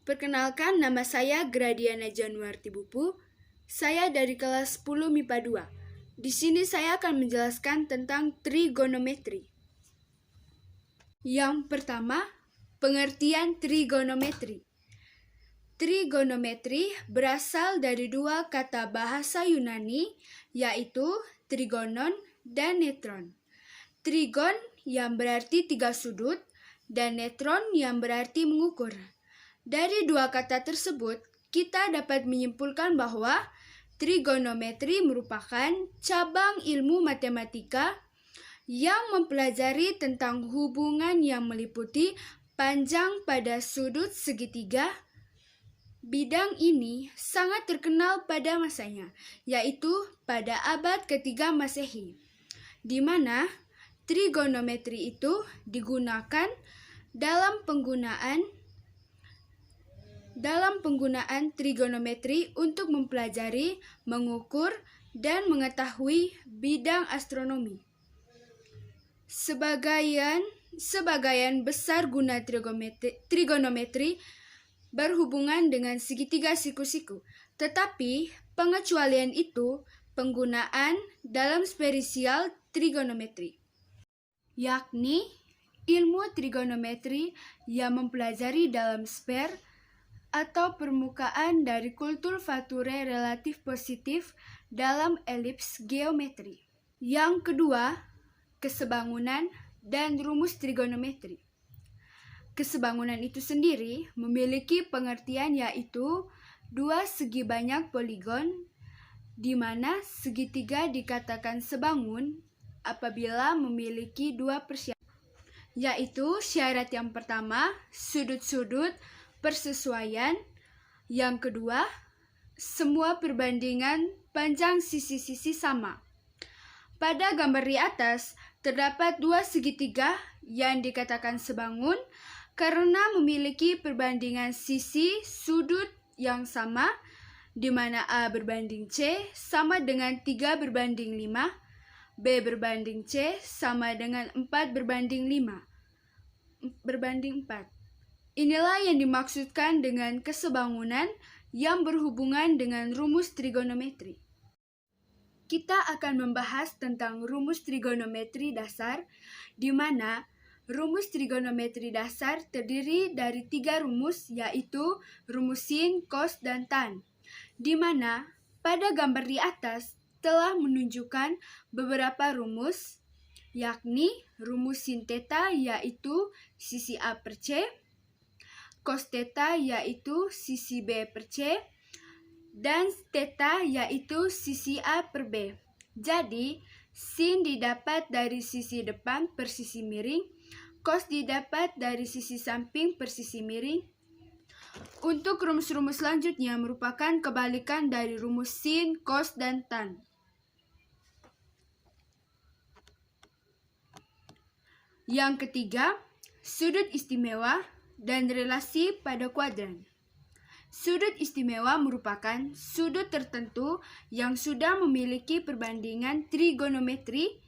Perkenalkan, nama saya Gradiana Januarti Bupu. Saya dari kelas 10 MIPA 2. Di sini saya akan menjelaskan tentang trigonometri. Yang pertama, pengertian trigonometri. Trigonometri berasal dari dua kata bahasa Yunani, yaitu trigonon dan netron. Trigon yang berarti 3 sudut dan netron yang berarti mengukur. Dari dua kata tersebut, kita dapat menyimpulkan bahwa trigonometri merupakan cabang ilmu matematika yang mempelajari tentang hubungan yang meliputi panjang pada sudut segitiga. Bidang ini sangat terkenal pada masanya, yaitu pada abad ketiga Masehi, di mana trigonometri itu digunakan dalam penggunaan trigonometri untuk mempelajari, mengukur, dan mengetahui bidang astronomi. Sebagian besar guna trigonometri berhubungan dengan segitiga siku-siku, tetapi pengecualian itu penggunaan dalam spesial trigonometri, yakni ilmu trigonometri yang mempelajari dalam sfer atau permukaan dari kultur-fature relatif positif dalam elips geometri. Yang kedua, kesebangunan dan rumus trigonometri. Kesebangunan itu sendiri memiliki pengertian yaitu dua segi banyak poligon, di mana segitiga dikatakan sebangun apabila memiliki dua persyarat, yaitu syarat yang pertama, sudut-sudut persesuaian, yang kedua, semua perbandingan panjang sisi-sisi sama. Pada gambar di atas, terdapat dua segitiga yang dikatakan sebangun karena memiliki perbandingan sisi sudut yang sama, di mana A berbanding C sama dengan 3 berbanding 5, B berbanding C sama dengan 4 berbanding 4. Inilah yang dimaksudkan dengan kesebangunan yang berhubungan dengan rumus trigonometri. Kita akan membahas tentang rumus trigonometri dasar, di mana rumus trigonometri dasar terdiri dari 3 rumus, yaitu rumus sin, cos, dan tan, di mana pada gambar di atas telah menunjukkan beberapa rumus, yakni rumus sin theta yaitu sisi A per C, cos theta yaitu sisi B per C, dan theta yaitu sisi A per B. Jadi, sin didapat dari sisi depan per sisi miring, cos didapat dari sisi samping per sisi miring. Untuk rumus-rumus selanjutnya merupakan kebalikan dari rumus sin, cos, dan tan. Yang ketiga, sudut istimewa dan relasi pada kuadran. Sudut istimewa merupakan sudut tertentu yang sudah memiliki perbandingan trigonometri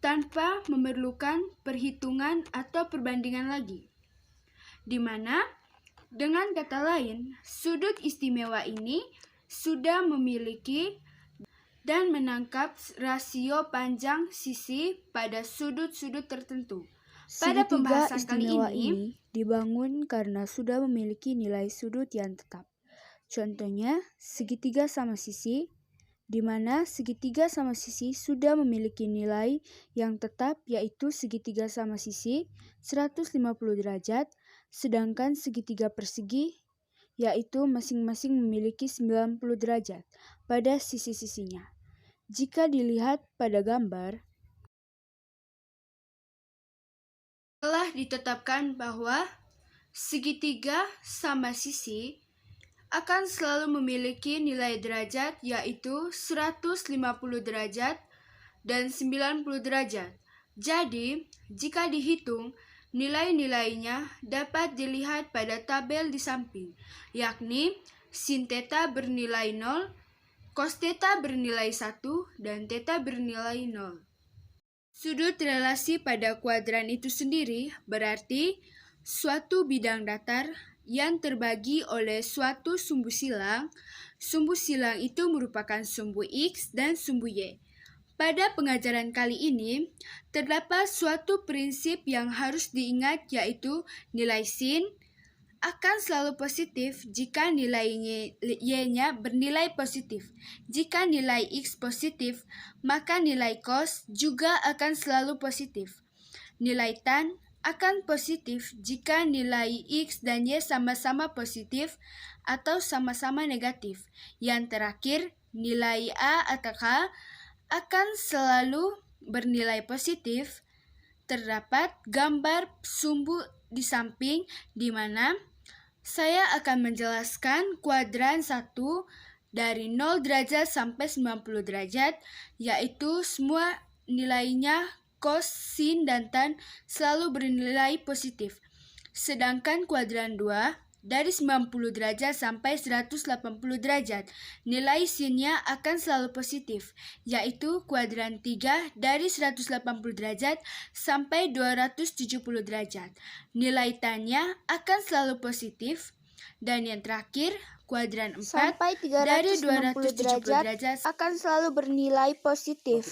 tanpa memerlukan perhitungan atau perbandingan lagi, di mana dengan kata lain, sudut istimewa ini sudah memiliki dan menangkap rasio panjang sisi pada sudut-sudut tertentu. Pada pembahasan kali ini dibangun karena sudah memiliki nilai sudut yang tetap. Contohnya, segitiga sama sisi, di mana segitiga sama sisi sudah memiliki nilai yang tetap yaitu segitiga sama sisi 150 derajat, sedangkan segitiga persegi yaitu masing-masing memiliki 90 derajat pada sisi-sisinya. Jika dilihat pada gambar, telah ditetapkan bahwa segitiga sama sisi akan selalu memiliki nilai derajat yaitu 150 derajat dan 90 derajat. Jadi, jika dihitung, nilai-nilainya dapat dilihat pada tabel di samping, yakni sin theta bernilai 0, cos theta bernilai 1, dan theta bernilai 0. Sudut relasi pada kuadran itu sendiri berarti suatu bidang datar yang terbagi oleh suatu sumbu silang. Sumbu silang itu merupakan sumbu X dan sumbu Y. Pada pengajaran kali ini, terdapat suatu prinsip yang harus diingat, yaitu nilai sin akan selalu positif jika nilai Y-nya bernilai positif. Jika nilai X positif, maka nilai cos juga akan selalu positif. Nilai tan akan positif jika nilai X dan Y sama-sama positif atau sama-sama negatif. Yang terakhir, nilai A atau K akan selalu bernilai positif. Terdapat gambar sumbu di samping, di mana saya akan menjelaskan kuadran 1 dari 0 derajat sampai 90 derajat, yaitu semua nilainya cos, sin, dan tan selalu bernilai positif. Sedangkan kuadran 2 dari 90 derajat sampai 180 derajat, nilai sinnya akan selalu positif, yaitu kuadran 3 dari 180 derajat sampai 270 derajat. Nilai tannya akan selalu positif. Dan yang terakhir, kuadran 4 Sampai dari 360 270 derajat akan selalu bernilai positif.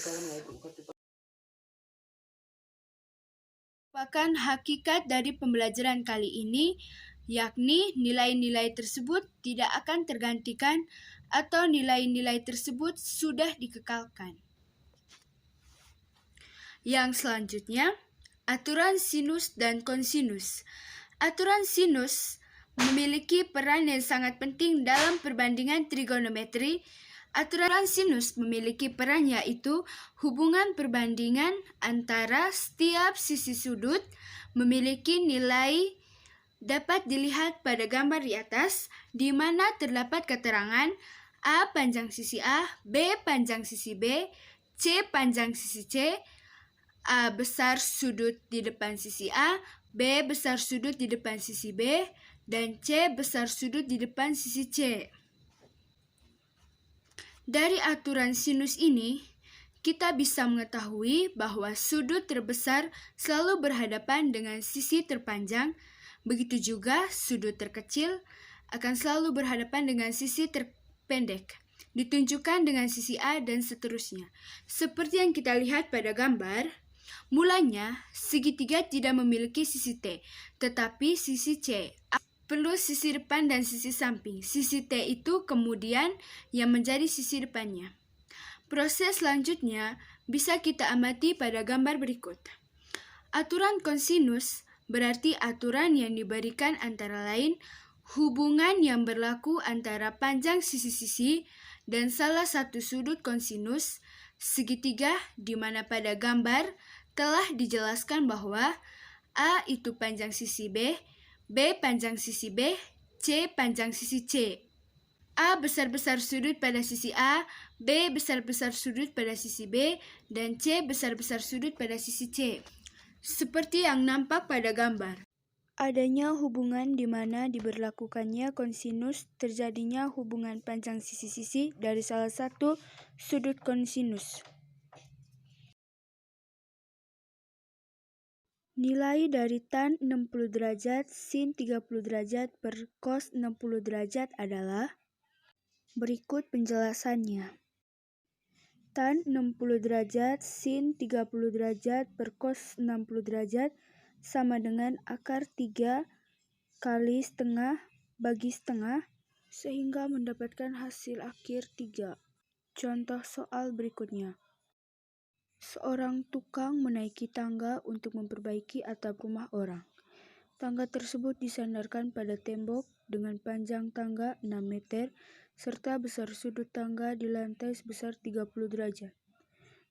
merupakan hakikat dari pembelajaran kali ini, yakni nilai-nilai tersebut tidak akan tergantikan atau nilai-nilai tersebut sudah dikekalkan. Yang selanjutnya, aturan sinus dan kosinus. Aturan sinus memiliki peran yang sangat penting dalam perbandingan trigonometri. Aturan sinus memiliki peran, yaitu hubungan perbandingan antara setiap sisi sudut memiliki nilai dapat dilihat pada gambar di atas, di mana terdapat keterangan A panjang sisi A, B panjang sisi B, C panjang sisi C, A besar sudut di depan sisi A, B besar sudut di depan sisi B, dan C besar sudut di depan sisi C. Dari aturan sinus ini, kita bisa mengetahui bahwa sudut terbesar selalu berhadapan dengan sisi terpanjang, begitu juga sudut terkecil akan selalu berhadapan dengan sisi terpendek, ditunjukkan dengan sisi A dan seterusnya. Seperti yang kita lihat pada gambar, mulanya segitiga tidak memiliki sisi T, tetapi sisi C. Perlu sisi depan dan sisi samping. Sisi T itu kemudian yang menjadi sisi depannya. Proses selanjutnya bisa kita amati pada gambar berikut. Aturan kosinus berarti aturan yang diberikan antara lain hubungan yang berlaku antara panjang sisi-sisi dan salah satu sudut kosinus segitiga, di mana pada gambar telah dijelaskan bahwa A itu panjang sisi B, B panjang sisi B, C panjang sisi C. A besar-besar sudut pada sisi A, B besar-besar sudut pada sisi B, dan C besar-besar sudut pada sisi C. Seperti yang nampak pada gambar. Adanya hubungan di mana diberlakukannya kosinus, terjadinya hubungan panjang sisi-sisi dari salah satu sudut kosinus. Nilai dari tan 60 derajat sin 30 derajat per cos 60 derajat adalah berikut penjelasannya. Tan 60 derajat sin 30 derajat per cos 60 derajat sama dengan akar 3 kali setengah bagi setengah, sehingga mendapatkan hasil akhir 3. Contoh soal berikutnya. Seorang tukang menaiki tangga untuk memperbaiki atap rumah orang. Tangga tersebut disandarkan pada tembok dengan panjang tangga 6 meter serta besar sudut tangga di lantai sebesar 30 derajat.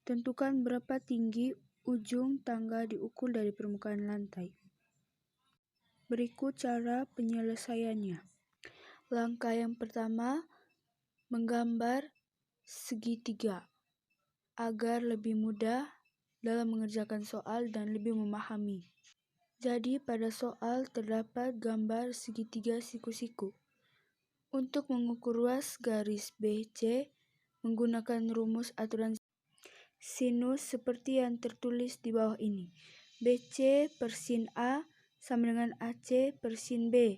Tentukan berapa tinggi ujung tangga diukur dari permukaan lantai. Berikut cara penyelesaiannya. Langkah yang pertama, menggambar segitiga agar lebih mudah dalam mengerjakan soal dan lebih memahami. Jadi pada soal terdapat gambar segitiga siku-siku. Untuk mengukur ruas garis BC menggunakan rumus aturan sinus seperti yang tertulis di bawah ini. BC per sin A sama dengan AC per sin B.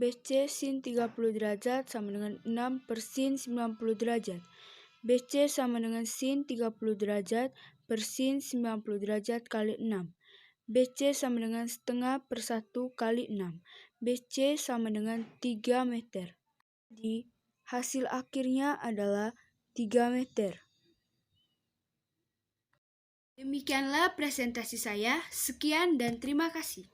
BC sin 30 derajat sama dengan 6 per sin 90 derajat. BC sama dengan sin 30 derajat per sin 90 derajat kali 6. BC sama dengan setengah per 1 kali 6. BC sama dengan 3 meter. Jadi, hasil akhirnya adalah 3 meter. Demikianlah presentasi saya. Sekian dan terima kasih.